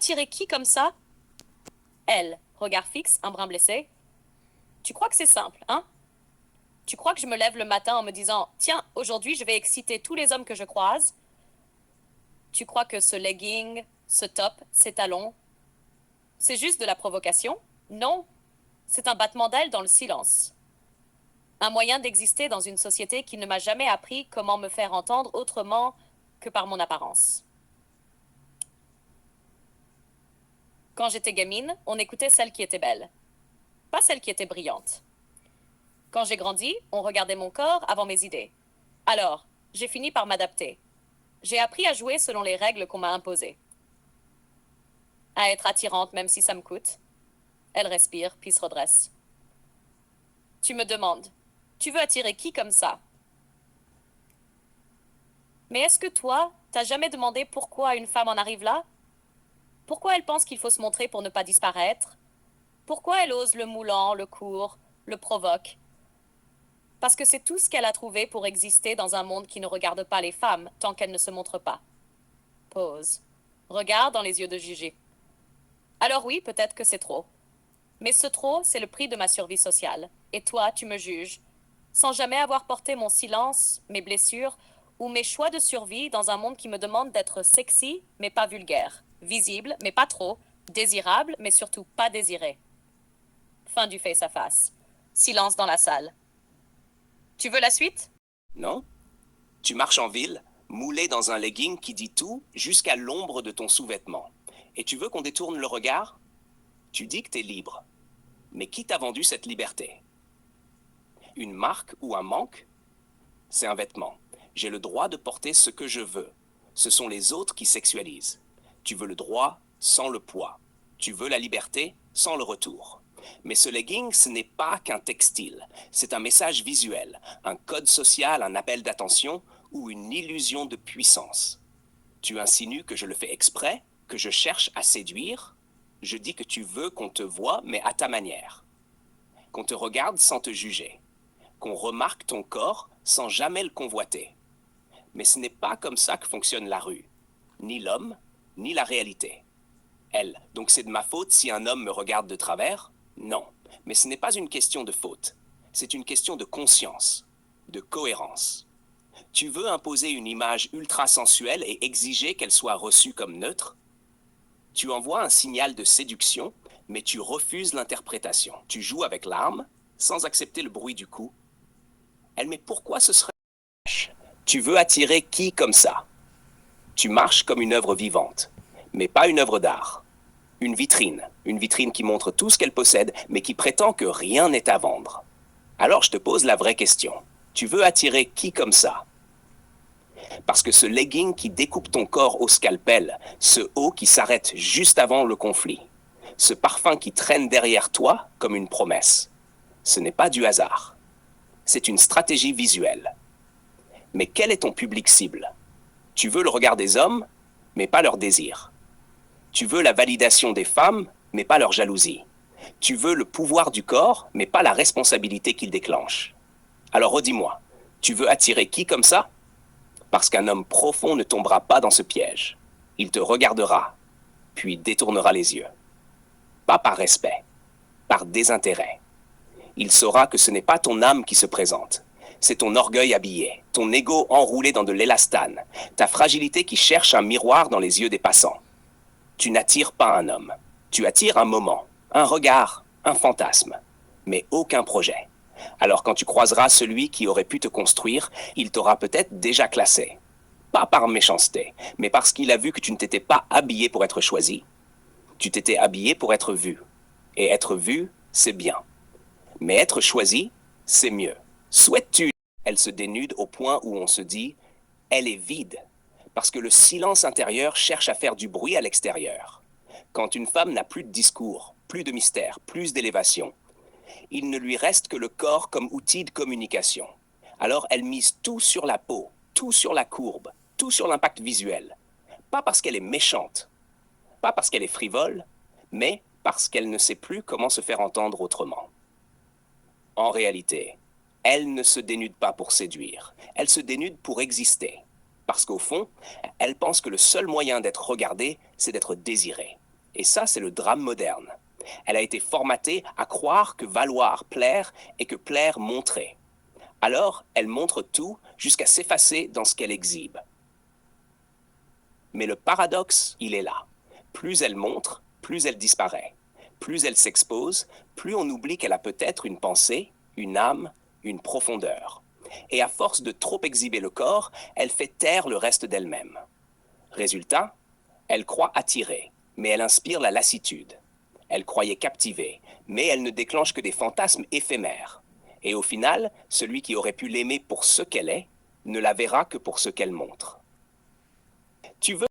attirer qui comme ça? Elle, regard fixe, un brin blessé. Tu crois que c'est simple, hein? Tu crois que je me lève le matin en me disant, tiens, aujourd'hui je vais exciter tous les hommes que je croise? Tu crois que ce legging, ce top, ces talons, c'est juste de la provocation? Non, c'est un battement d'ailes dans le silence. Un moyen d'exister dans une société qui ne m'a jamais appris comment me faire entendre autrement que par mon apparence. Quand j'étais gamine, on écoutait celle qui était belle, pas celle qui était brillante. Quand j'ai grandi, on regardait mon corps avant mes idées. Alors, j'ai fini par m'adapter. J'ai appris à jouer selon les règles qu'on m'a imposées. À être attirante même si ça me coûte. Elle respire, puis se redresse. Tu me demandes, tu veux attirer qui comme ça? Mais est-ce que toi, t'as jamais demandé pourquoi une femme en arrive là? Pourquoi elle pense qu'il faut se montrer pour ne pas disparaître? Pourquoi elle ose le moulant, le court, le provoque? Parce que c'est tout ce qu'elle a trouvé pour exister dans un monde qui ne regarde pas les femmes tant qu'elles ne se montrent pas. Pause. Regarde dans les yeux de Gigi. Alors oui, peut-être que c'est trop. Mais ce trop, c'est le prix de ma survie sociale. Et toi, tu me juges, sans jamais avoir porté mon silence, mes blessures ou mes choix de survie dans un monde qui me demande d'être sexy, mais pas vulgaire, visible, mais pas trop, désirable, mais surtout pas désiré. Fin du face-à-face. Silence dans la salle. Tu veux la suite? Non? Tu marches en ville, moulé dans un legging qui dit tout jusqu'à l'ombre de ton sous-vêtement. Et tu veux qu'on détourne le regard? Tu dis que t'es libre. Mais qui t'a vendu cette liberté? Une marque ou un manque? C'est un vêtement. J'ai le droit de porter ce que je veux. Ce sont les autres qui sexualisent. Tu veux le droit sans le poids. Tu veux la liberté sans le retour. Mais ce legging, ce n'est pas qu'un textile. C'est un message visuel, un code social, un appel d'attention ou une illusion de puissance. Tu insinues que je le fais exprès, que je cherche à séduire. Je dis que tu veux qu'on te voie, mais à ta manière. Qu'on te regarde sans te juger. Qu'on remarque ton corps sans jamais le convoiter. Mais ce n'est pas comme ça que fonctionne la rue. Ni l'homme, ni la réalité. Elle, donc c'est de ma faute si un homme me regarde de travers? Non. Mais ce n'est pas une question de faute. C'est une question de conscience, de cohérence. Tu veux imposer une image ultra sensuelle et exiger qu'elle soit reçue comme neutre? Tu envoies un signal de séduction, mais tu refuses l'interprétation. Tu joues avec l'arme, sans accepter le bruit du coup. Elle, mais pourquoi ce serait... Tu veux attirer qui comme ça? Tu marches comme une œuvre vivante, mais pas une œuvre d'art. Une vitrine qui montre tout ce qu'elle possède, mais qui prétend que rien n'est à vendre. Alors je te pose la vraie question. Tu veux attirer qui comme ça? Parce que ce legging qui découpe ton corps au scalpel, ce haut qui s'arrête juste avant le conflit, ce parfum qui traîne derrière toi comme une promesse, ce n'est pas du hasard. C'est une stratégie visuelle. Mais quel est ton public cible? Tu veux le regard des hommes, mais pas leur désir. Tu veux la validation des femmes, mais pas leur jalousie. Tu veux le pouvoir du corps, mais pas la responsabilité qu'il déclenche. Alors redis-moi, tu veux attirer qui comme ça? Parce qu'un homme profond ne tombera pas dans ce piège. Il te regardera, puis détournera les yeux. Pas par respect, par désintérêt. Il saura que ce n'est pas ton âme qui se présente. C'est ton orgueil habillé, ton ego enroulé dans de l'élastane, ta fragilité qui cherche un miroir dans les yeux des passants. Tu n'attires pas un homme. Tu attires un moment, un regard, un fantasme, mais aucun projet. Alors quand tu croiseras celui qui aurait pu te construire, il t'aura peut-être déjà classé. Pas par méchanceté, mais parce qu'il a vu que tu ne t'étais pas habillé pour être choisi. Tu t'étais habillé pour être vu. Et être vu, c'est bien. Mais être choisi, c'est mieux. Souhaites-tu? Elle se dénude au point où on se dit, elle est vide. Parce que le silence intérieur cherche à faire du bruit à l'extérieur. Quand une femme n'a plus de discours, plus de mystère, plus d'élévation, il ne lui reste que le corps comme outil de communication. Alors elle mise tout sur la peau, tout sur la courbe, tout sur l'impact visuel. Pas parce qu'elle est méchante, pas parce qu'elle est frivole, mais parce qu'elle ne sait plus comment se faire entendre autrement. En réalité, elle ne se dénude pas pour séduire, elle se dénude pour exister. Parce qu'au fond, elle pense que le seul moyen d'être regardée, c'est d'être désirée. Et ça, c'est le drame moderne. Elle a été formatée à croire que valoir plaire et que plaire montrer. Alors, elle montre tout jusqu'à s'effacer dans ce qu'elle exhibe. Mais le paradoxe, il est là. Plus elle montre, plus elle disparaît. Plus elle s'expose, plus on oublie qu'elle a peut-être une pensée, une âme, une profondeur. Et à force de trop exhiber le corps, elle fait taire le reste d'elle-même. Résultat, elle croit attirer, mais elle inspire la lassitude. Elle croyait captiver, mais elle ne déclenche que des fantasmes éphémères. Et au final, celui qui aurait pu l'aimer pour ce qu'elle est, ne la verra que pour ce qu'elle montre. Tu veux